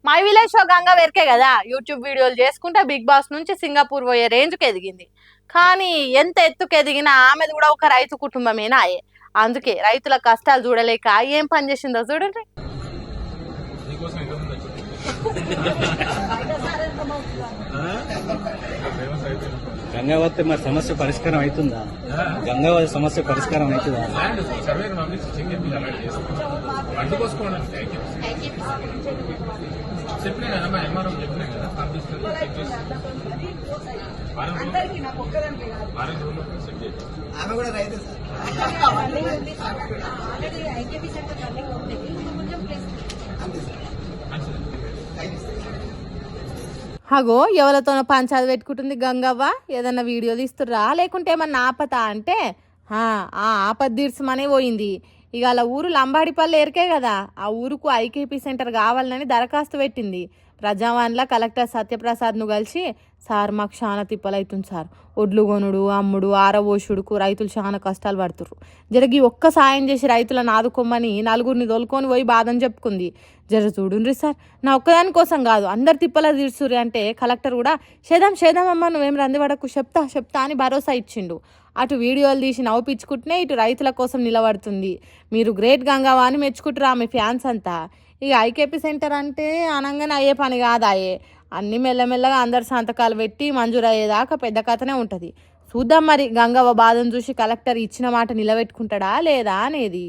My village show Ganga వేరుకే కదా YouTube వీడియోలు చేసుకుంటే బిగ్ బాస్ నుంచి సింగపూర్ పోయే రేంజ్కి ఎదిగింది. కానీ ఎంత ఎత్తుకు ఎదిగినా ఆమెది కూడా ఒక రైతు కుటుంబమేనా అయ్యే. అందుకే రైతుల కష్టాలు చూడలేక ఏం పని చేసిందో చూడండి. గంగావతి మరి సమస్య పరిష్కారం అవుతుందా? గంగావతి సమస్య పరిష్కారం అవుతుందా? చెప్పినా కదా మా ఎంఆర్ఓ చెప్పినా కదా పంపిస్తుంది చెక్ చేసి వారం రోజుల్లో చెక్ చేసి ఆమె కూడా రైతు అగో ఎవరితోనో పంచాది పెట్టుకుంటుంది గంగవ్వ. ఏదన్నా వీడియో తీస్తుర్రా లేకుంటే ఏమన్నా ఆపతా అంటే ఆ ఆపద తీర్చమనే పోయింది. ఇక అలా ఊరు లంబాడిపల్లి ఎరికే కదా, ఆ ఊరుకు ఐకేపీ సెంటర్ కావాలని దరఖాస్తు పెట్టింది. ప్రజావాణిలో కలెక్టర్ సత్యప్రసాద్ను కలిసి, సార్ మాకు చాలా తిప్పలవుతుంది సార్, ఒడ్లు కొనుడు అమ్ముడు ఆరవోషుడుకు రైతులు చాలా కష్టాలు పడుతుర్రు, జరిగి ఒక్క సాయం చేసి రైతులను ఆదుకోమని నలుగురిని తోలుకొని పోయి బాధని చెప్పుకుంది. జర చూడుండ్రి సార్, నా ఒక్కదాని కోసం కాదు అందరు తిప్పలా తీర్చుర్రి అంటే కలెక్టర్ కూడా చేద్దాం అమ్మ నువ్వేం రందిపడకు చెప్తా అని భరోసా ఇచ్చిండు. అటు వీడియోలు తీసి నవ్వుపించుకుంటూనే ఇటు రైతుల కోసం నిలబడుతుంది. మీరు గ్రేట్ గంగావా అని మెచ్చుకుంటారు ఆమె ఫ్యాన్స్ అంతా. ఇక ఐకేపీ సెంటర్ అంటే అనంగానే అయ్యే పని కాదాయే, అన్నీ మెల్లమెల్లగా అందరు సంతకాలు పెట్టి మంజూరు అయ్యేదాకా పెద్ద కథనే ఉంటుంది. చూద్దాం మరి గంగవ్వ బాధను చూసి కలెక్టర్ ఇచ్చిన మాట నిలబెట్టుకుంటాడా లేదా అనేది.